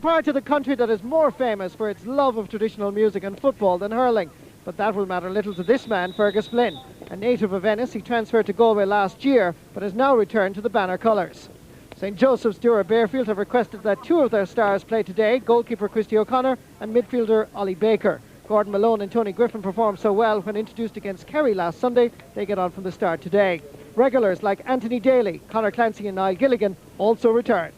part of the country that is more famous for its love of traditional music and football than hurling. But that will matter little to this man, Fergus Flynn. A native of Ennis, he transferred to Galway last year, but has now returned to the banner colours. St Joseph's Dura Bearfield have requested that two of their stars play today, goalkeeper Christy O'Connor and midfielder Ollie Baker. Gordon Malone and Tony Griffin performed so well when introduced against Kerry last Sunday, they get on from the start today. Regulars like Anthony Daly, Conor Clancy and Niall Gilligan also return.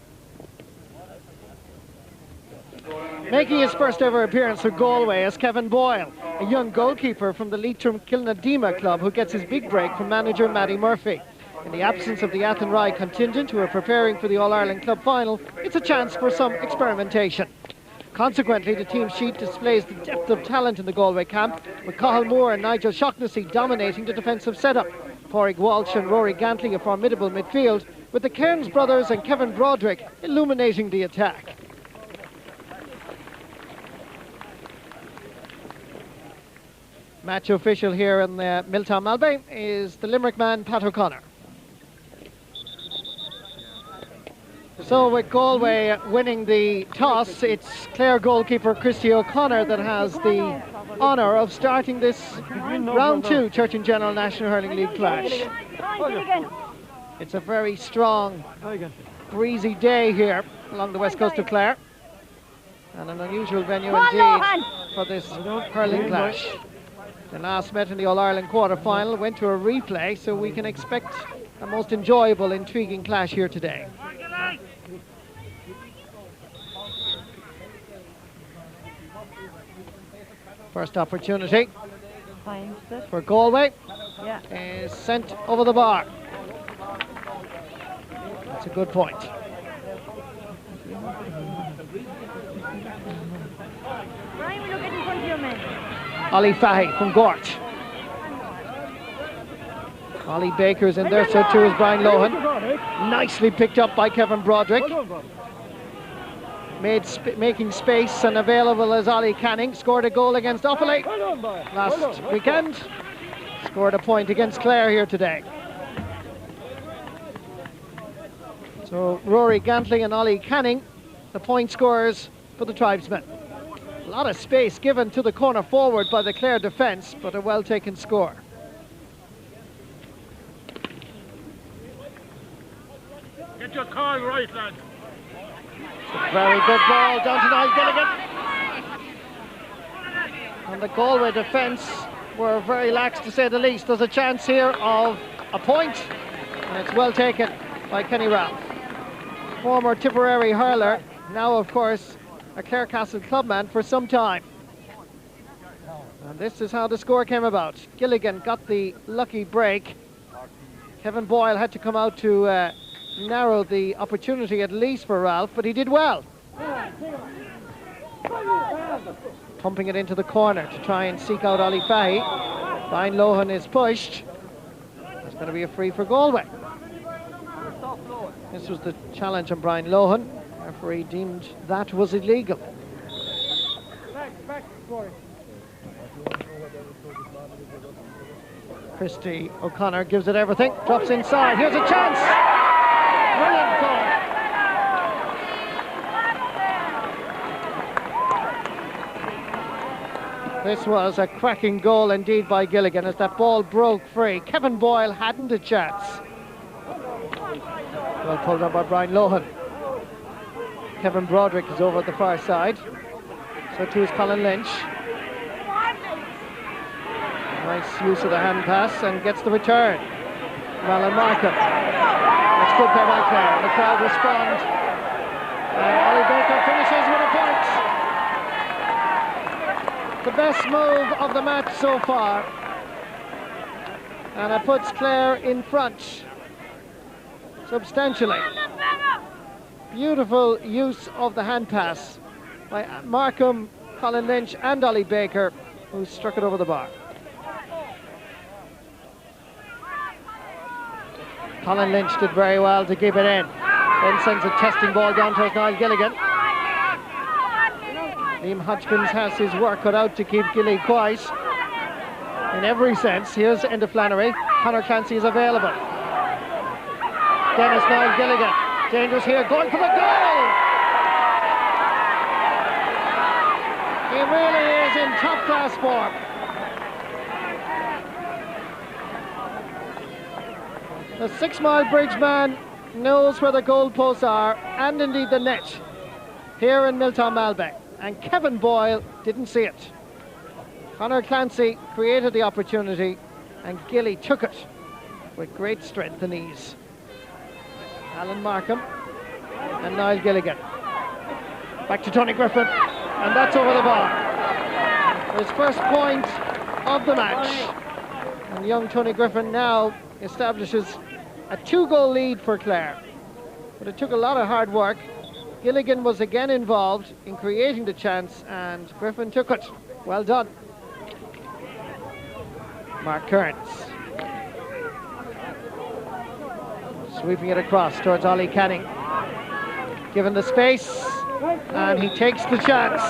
Making his first ever appearance for Galway is Kevin Boyle, a young goalkeeper from the Leitrim Kilnadima club who gets his big break from manager Matty Murphy. In the absence of the Athenry contingent who are preparing for the All-Ireland Club final, it's a chance for some experimentation. Consequently, the team sheet displays the depth of talent in the Galway camp, with Cathal Moore and Nigel Shaughnessy dominating the defensive setup. Pádraig Walsh and Rory Gantley a formidable midfield, with the Cairns brothers and Kevin Broderick illuminating the attack. Match official here in Milltown Malbay is the Limerick man Pat O'Connor. So with Galway winning the toss, it's Clare goalkeeper Christy O'Connor that has the honour of starting this round 2 Church and General National Hurling League clash. It's a very strong, breezy day here along the west coast of Clare, and an unusual venue indeed for this hurling clash. The last met in the All-Ireland quarter-final went to a replay, so we can expect a most enjoyable, intriguing clash here today. First opportunity for Galway is sent over the bar. That's a good point. Ollie Fahy from Gort. Ollie Baker's in there, so too is Brian Lohan. Nicely picked up by Kevin Broderick. Making space and available as Ollie Canning. Scored a goal against Offaly last weekend. Scored a point against Clare here today. So Rory Gantley and Ollie Canning, the point scorers for the Tribesmen. A lot of space given to the corner forward by the Clare defence, but a well-taken score. Get your call right, lad. Very good ball down to Niall Gilligan. And the Galway defence were very lax, to say the least. There's a chance here of a point, and it's well taken by Kenny Ralph. Former Tipperary hurler, now of course a Clarecastle clubman for some time. And this is how the score came about. Gilligan got the lucky break. Kevin Boyle had to come out to narrow the opportunity at least for Ralph, but he did well. Pumping it into the corner to try and seek out Ollie Fahy. Brian Lohan is pushed. It's going to be a free for Galway. This was the challenge on Brian Lohan. The referee deemed that was illegal. Christy O'Connor gives it everything, drops inside. Here's a chance! Brilliant goal. This was a cracking goal indeed by Gilligan as that ball broke free. Kevin Boyle hadn't a chance. Well pulled up by Brian Lohan. Kevin Broderick is over at the far side. So too is Colin Lynch. Nice use of the hand pass and gets the return. Alan Markham. That's good play by Clare. The crowd respond. And Ollie Baker finishes with a point. The best move of the match so far. And it puts Clare in front substantially. Beautiful use of the hand pass by Markham, Colin Lynch and Ollie Baker, who struck it over the bar. Colin Lynch did very well to keep it in. Then sends a testing ball down towards Niall Gilligan. Liam Hodgkins has his work cut out to keep Gilly quiet in every sense. Here's Enda Flannery. Conor Clancy is available. Dennis Niall Gilligan. Dangerous here, going for the goal! really is in top-class form. The 6 Mile Bridge man knows where the goalposts are, and indeed the net, here in Miltown Malbay. And Kevin Boyle didn't see it. Conor Clancy created the opportunity, and Gilly took it with great strength and ease. Alan Markham and Niall Gilligan. Back to Tony Griffin, and that's over the bar. His first point of the match. And young Tony Griffin now establishes a 2-goal lead for Clare. But it took a lot of hard work. Gilligan was again involved in creating the chance, and Griffin took it. Well done. Mark Kearns. Sweeping it across towards Ollie Canning. Given the space, and he takes the chance.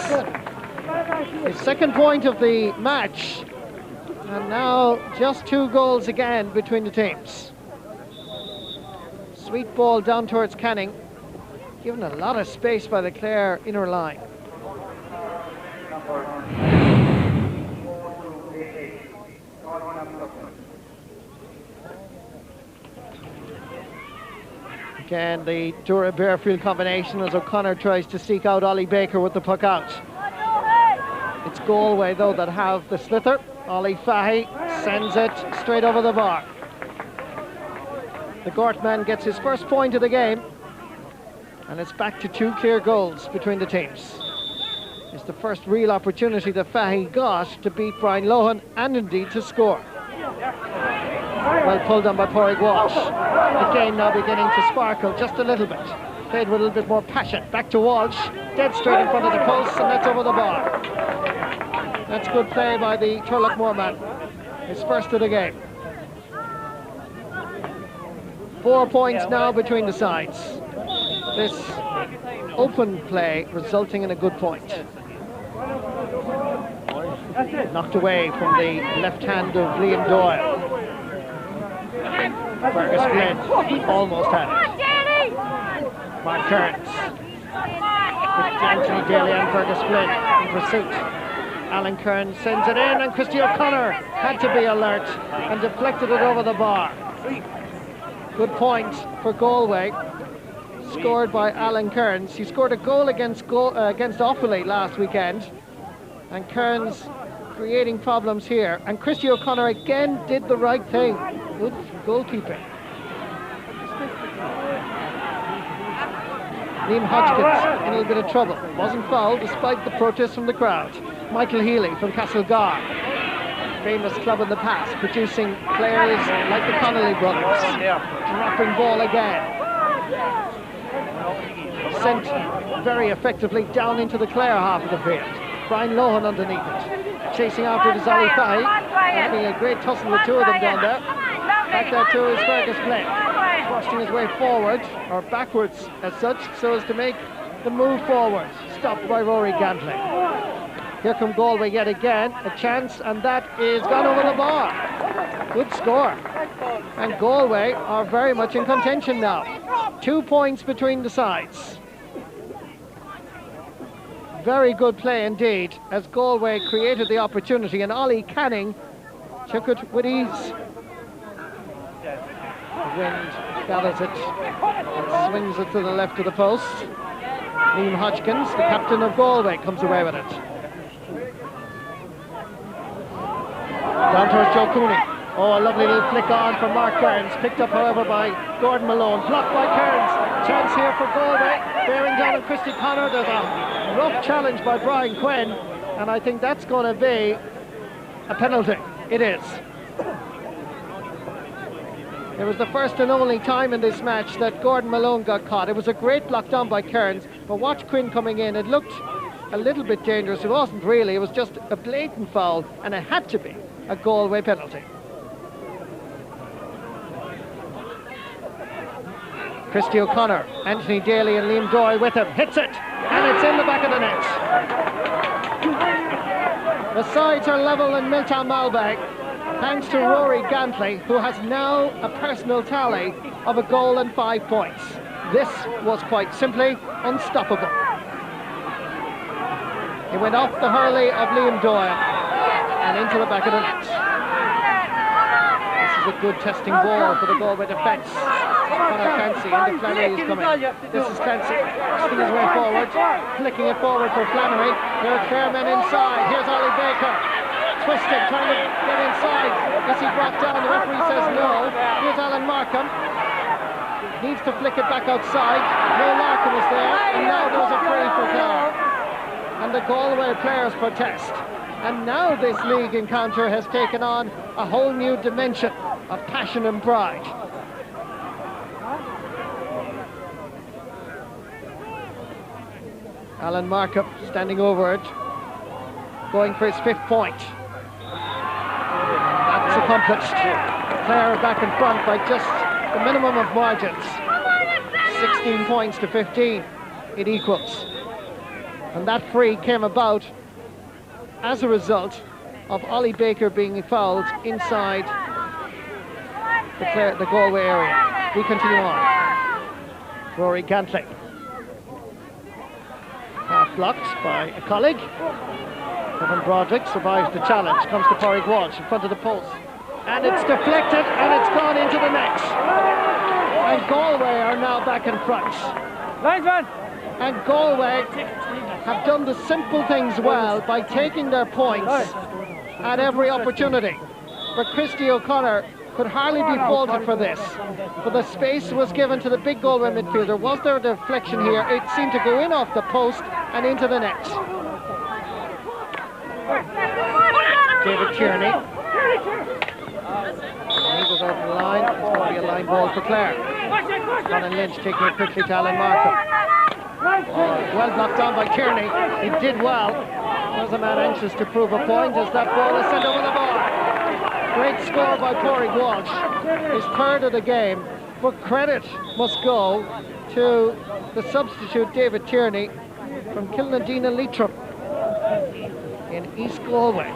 His second point of the match, and now just 2 goals again between the teams. Sweet ball down towards Canning, given a lot of space by the Clare inner line. Again, the Dura-Bearfield combination as O'Connor tries to seek out Ollie Baker with the puck out. It's Galway, though, that have the slither. Ollie Fahy sends it straight over the bar. The Gort man gets his first point of the game, and it's back to 2 clear goals between the teams. It's the first real opportunity that Fahy got to beat Brian Lohan, and indeed to score. Well pulled on by Pádraig Walsh. The game now beginning to sparkle just a little bit. Played with a little bit more passion. Back to Walsh, dead straight in front of the post, and that's over the bar. That's good play by the Turlough man. His first of the game. 4 points now between the sides. This open play resulting in a good point. Knocked away from the left hand of Liam Doyle. Fergus Flynn almost had it. Mark Kearns with Anthony Daly and Fergus Flynn in pursuit. Alan Kearns sends it in, and Christy O'Connor had to be alert and deflected it over the bar. Good point for Galway, scored by Alan Kearns. He scored a goal against Offaly last weekend, and Kearns creating problems here. And Christy O'Connor again did the right thing. Good goalkeeping. Liam Hodgkins in a little bit of trouble. Wasn't fouled despite the protest from the crowd. Michael Healy from Castlegar, famous club in the past, producing players like the Connolly brothers. Dropping ball again. Sent very effectively down into the Clare half of the field. Brian Lohan underneath it. Chasing after it is Ollie Fahy. Having a great tussle with 2 of them down there. Back there too is Fergus Flynn. Thrusting his way forward, or backwards as such, so as to make the move forward. Stopped by Rory Gantley. Here come Galway yet again. A chance, and that is gone over the bar. Good score. And Galway are very much in contention now. 2 points between the sides. Very good play indeed, as Galway created the opportunity, and Ollie Canning took it with ease. The wind gathers it and swings it to the left of the post. Liam Hodgkins, the captain of Galway, comes away with it. Down towards Joe Cooney. Oh, a lovely little flick on from Mark Kearns. Picked up, however, by Gordon Malone. Blocked by Kearns. Chance here for Galway. Bearing down on Christy Connor. There's a rough challenge by Brian Quinn, and I think that's going to be a penalty. It is. It was the first and only time in this match that Gordon Malone got caught. It was a great block down by Kearns, but watch Quinn coming in. It looked a little bit dangerous. It wasn't really. It was just a blatant foul, and it had to be a Galway penalty. Christy O'Connor, Anthony Daly and Liam Doyle with him. Hits it, and it's in the back of the net. The sides are level in Miltown Malbay, thanks to Rory Gantley, who has now a personal tally of a goal and 5 points. This was quite simply unstoppable. He went off the hurley of Liam Doyle and into the back of the net. This is a good testing ball for the Galway defence. Conor Clancy into Flannery is coming. This is Clancy twisting his way forward, flicking it forward for Flannery. There are Clare men inside. Here's Ollie Baker. Twisting, trying to get inside. Is he brought down? The referee says no. Here's Alan Markham. Needs to flick it back outside. No Larkin is there. And now there's a free for Clare. And the Galway players protest. And now this league encounter has taken on a whole new dimension of passion and pride. Alan Markham standing over it, going for his 5th point. That's accomplished. Clare back in front by just the minimum of margins. 16 points to 15 it equals. And that free came about as a result of Ollie Baker being fouled inside the Galway area. We continue on. Rory Gantley. Half blocked by a colleague. Kevin Broderick survives the challenge. Comes to Pádraig Walsh in front of the post. And it's deflected and it's gone into the net. And Galway are now back in front. Linesman! And Galway have done the simple things well by taking their points at every opportunity. But Christy O'Connor could hardly be faulted for this. But the space was given to the big Galway midfielder. Was there a deflection here? It seemed to go in off the post and into the net. David Tierney. He was over the line. It's going to be a line ball for Clare. Colin Lynch taking it quickly to Alan Markham. Well blocked down by Tierney. He did well. There's a man anxious to prove a point as that ball is sent over the bar. Great score by Pádraig Walsh. His 3rd of the game. But credit must go to the substitute David Tierney from Kilnadina Leitrim in East Galway.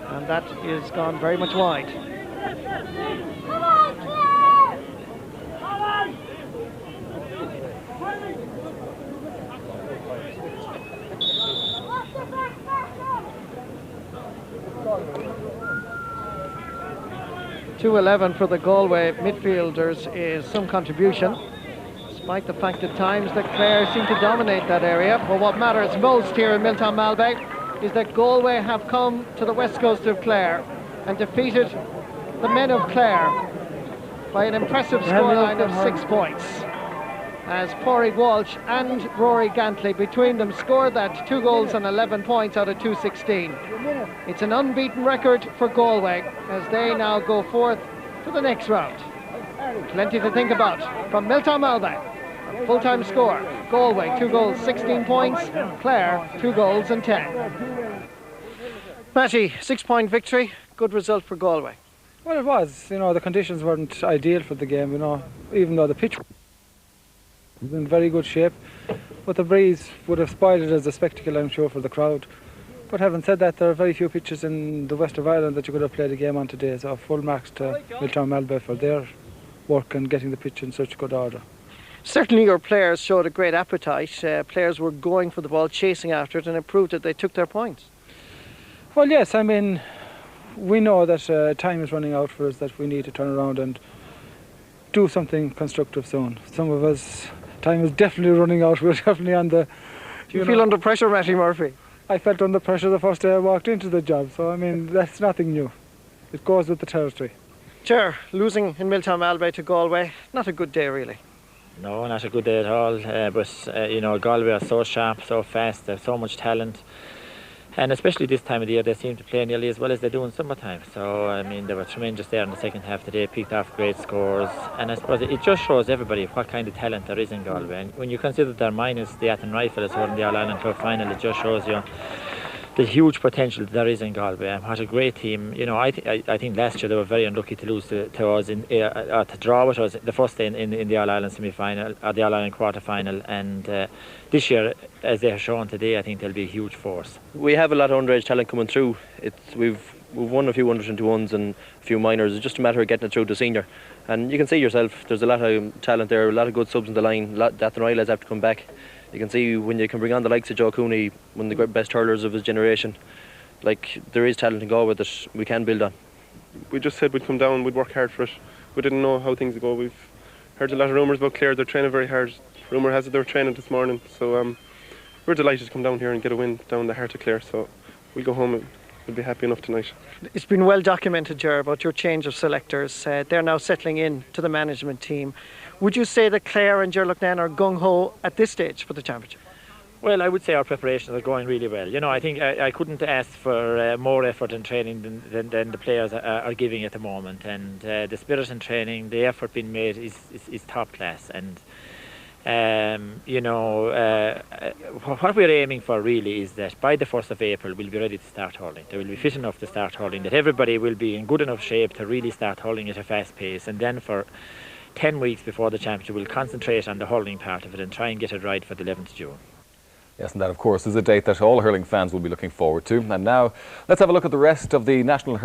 And that is gone very much wide. .211 for the Galway midfielders is some contribution, despite the fact at times that Clare seem to dominate that area. But what matters most here in Milltown Malbay is that Galway have come to the west coast of Clare and defeated the men of Clare by an impressive scoreline of 6 points. As Pádraig Walsh and Rory Gantley between them scored that 2 goals and 11 points out of 216. It's an unbeaten record for Galway as they now go forth to the next round. Plenty to think about from Milltown Malbay. A full-time score: Galway 2 goals, 16 points. Clare 2 goals and 10. Matty, 6-point victory. Good result for Galway. Well, it was. You know, the conditions weren't ideal for the game. You know, even though the pitch was in very good shape, but the breeze would have spoiled it as a spectacle, I'm sure, for the crowd. But having said that, there are very few pitches in the west of Ireland that you could have played a game on today, so full marks to Milltown Malbay for their work and getting the pitch in such good order. Certainly your players showed a great appetite. Players were going for the ball, chasing after it, and it proved that they took their points. Well, yes, I mean, we know that time is running out for us, that we need to turn around and do something constructive soon. Some of us, time is definitely running out. We're definitely on the... Do you feel under pressure, Matty Murphy? I felt under pressure the first day I walked into the job, so I mean, that's nothing new. It goes with the territory. Chair, losing in Milltown Malbay to Galway, not a good day really. No, not a good day at all, you know, Galway are so sharp, so fast, they have so much talent. And especially this time of the year, they seem to play nearly as well as they do in summertime. So, I mean, they were tremendous there in the second half today, picked off great scores. And I suppose it just shows everybody what kind of talent there is in Galway. And when you consider they're minus the Athen Rifles who are in the All-Ireland Club final, it just shows you the huge potential there is in Galway. And what a great team. You know, I think last year they were very unlucky to lose to us, to draw with us the first day in the All-Ireland semi-final, or the All-Ireland quarter-final. And this year, as they have shown today, I think they'll be a huge force. We have a lot of underage talent coming through. We've won a few under-21s and a few minors. It's just a matter of getting it through to senior. And you can see yourself, there's a lot of talent there, a lot of good subs in the line. That the Royals have to come back You can see when you can bring on the likes of Joe Cooney, one of the best hurlers of his generation, like there is talent in Galway that we can build on. We just said we'd come down, we'd work hard for it. We didn't know how things would go. We've heard a lot of rumours about Clare. They're training very hard. Rumour has it they were training this morning. So we're delighted to come down here and get a win down the heart of Clare. So we'll go home and we'll be happy enough tonight. It's been well documented, Ger, about your change of selectors. They're now settling in to the management team. Would you say that Clare and Ger Loughnane are gung-ho at this stage for the championship? Well, I would say our preparations are going really well. You know, I think I couldn't ask for more effort in training than the players are giving at the moment. And the spirit in training, the effort being made is top class. And, you know, what we're aiming for really is that by the 1st of April, we'll be ready to start hurling. They will be fit enough to start hurling, that everybody will be in good enough shape to really start hurling at a fast pace. And then for 10 weeks before the championship, we'll concentrate on the hurling part of it and try and get it right for the 11th of June. Yes, and that, of course, is a date that all hurling fans will be looking forward to. And now, let's have a look at the rest of the National Hurling